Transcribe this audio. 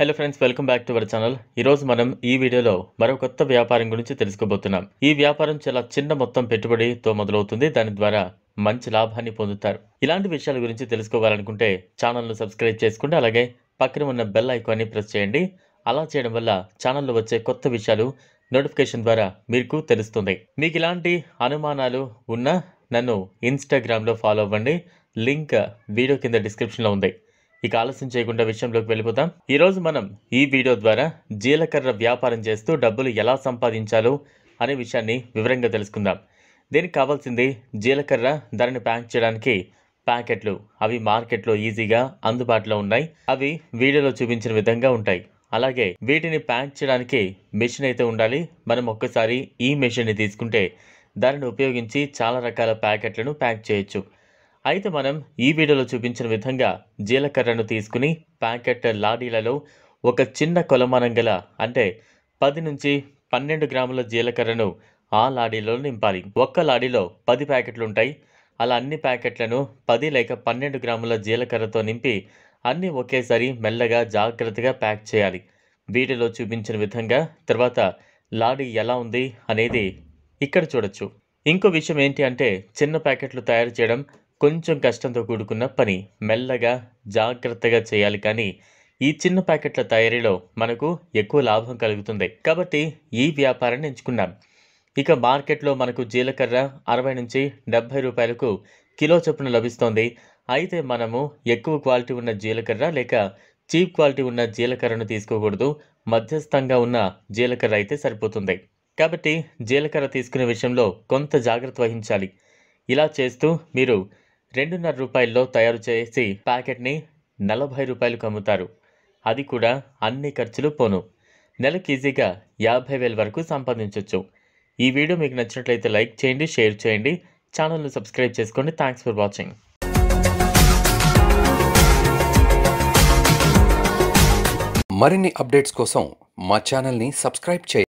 Hello friends, welcome back to our channel. ఈరోజు మనం ఈ వీడియోలో మరో కొత్త వ్యాపారం గురించి తెలుసుకోబోతున్నాం. ఈ వ్యాపారం చాలా చిన్న మొత్తం పెట్టుబడితో మొదలవుతుంది. దాని ద్వారా మంచి లాభాన్ని పొందుతారు. ఇలాంటి విషయాల గురించి తెలుసుకోవాలనుకుంటే ఛానల్ను సబ్స్క్రైబ్ చేసుకోండి. అలాగే పక్కన ఉన్న బెల్ ఐకాన్ని ప్రెస్ చేయండి. అలా చేయడం వల్ల ఛానల్లో వచ్చే కొత్త విషయాలు నోటిఫికేషన్ ద్వారా మీకు తెలుస్తుంది. మీకు ఇలాంటి అనుమానాలు ఉన్నా నన్ను ఇన్స్టాగ్రామ్లో ఫాలో అవ్వండి. లింక్ వీడియో కింద డిస్క్రిప్షన్లో ఉంది. ఇక ఆలస్యం చేయకుండా విషయంలోకి వెళ్ళిపోతాం. ఈరోజు మనం ఈ వీడియో ద్వారా జీలకర్ర వ్యాపారం చేస్తూ డబ్బులు ఎలా సంపాదించాలో అనే విషయాన్ని వివరంగా తెలుసుకుందాం. దీనికి కావాల్సింది జీలకర్ర. దానిని ప్యాక్ చేయడానికి ప్యాకెట్లు, అవి మార్కెట్లో ఈజీగా అందుబాటులో ఉన్నాయి. అవి వీడియోలో చూపించిన విధంగా ఉంటాయి. అలాగే వీటిని ప్యాక్ చేయడానికి మెషిన్ అయితే ఉండాలి. మనం ఒక్కసారి ఈ మెషిన్ని తీసుకుంటే దానిని ఉపయోగించి చాలా రకాల ప్యాకెట్లను ప్యాక్ చేయొచ్చు. అయితే మనం ఈ వీడియోలో చూపించిన విధంగా జీలకర్రను తీసుకుని ప్యాకెట్ లాడీలలో ఒక చిన్న కొలమానం గల అంటే 10 నుంచి 12 గ్రాముల జీలకర్రను ఆ లాడీలో నింపాలి. ఒక్క లాడీలో 10 ప్యాకెట్లు ఉంటాయి. అలా అన్ని ప్యాకెట్లను 10 లేక 12 గ్రాముల జీలకర్రతో నింపి అన్నీ ఒకేసారి మెల్లగా జాగ్రత్తగా ప్యాక్ చేయాలి. వీడియోలో చూపించిన విధంగా. తర్వాత లాడీ ఎలా ఉంది అనేది ఇక్కడ చూడొచ్చు. ఇంకో విషయం ఏంటి అంటే చిన్న ప్యాకెట్లు తయారు చేయడం కొంచెం కష్టంతో కూడుకున్న పని. మెల్లగా జాగ్రత్తగా చేయాలి. కానీ ఈ చిన్న ప్యాకెట్ల తయారీలో మనకు ఎక్కువ లాభం కలుగుతుంది. కాబట్టి ఈ వ్యాపారాన్ని ఎంచుకున్నాం. ఇక మార్కెట్లో మనకు జీలకర్ర 60 నుంచి 70 రూపాయలకు కిలో చొప్పున లభిస్తోంది. అయితే మనము ఎక్కువ క్వాలిటీ ఉన్న జీలకర్ర లేక చీప్ క్వాలిటీ ఉన్న జీలకర్రను తీసుకోకూడదు. మధ్యస్థంగా ఉన్న జీలకర్ర అయితే సరిపోతుంది. కాబట్టి జీలకర్ర తీసుకునే విషయంలో కొంత జాగ్రత్త వహించాలి. ఇలా చేస్తూ మీరు 2.5 రూపాయల్లో తయారు చేసి ప్యాకెట్ని 40 రూపాయలకు అమ్ముతారు. అది కూడా అన్ని ఖర్చులు పోను. నెలకు ఈజీగా 50,000 వరకు సంపాదించవచ్చు. ఈ వీడియో మీకు నచ్చినట్లయితే లైక్ చేయండి, షేర్ చేయండి, ఛానల్ను సబ్స్క్రైబ్ చేసుకోండి. Thanks for watching. మరిన్ని అప్డేట్స్ కోసం మా ఛానల్ని సబ్స్క్రైబ్ చేయండి.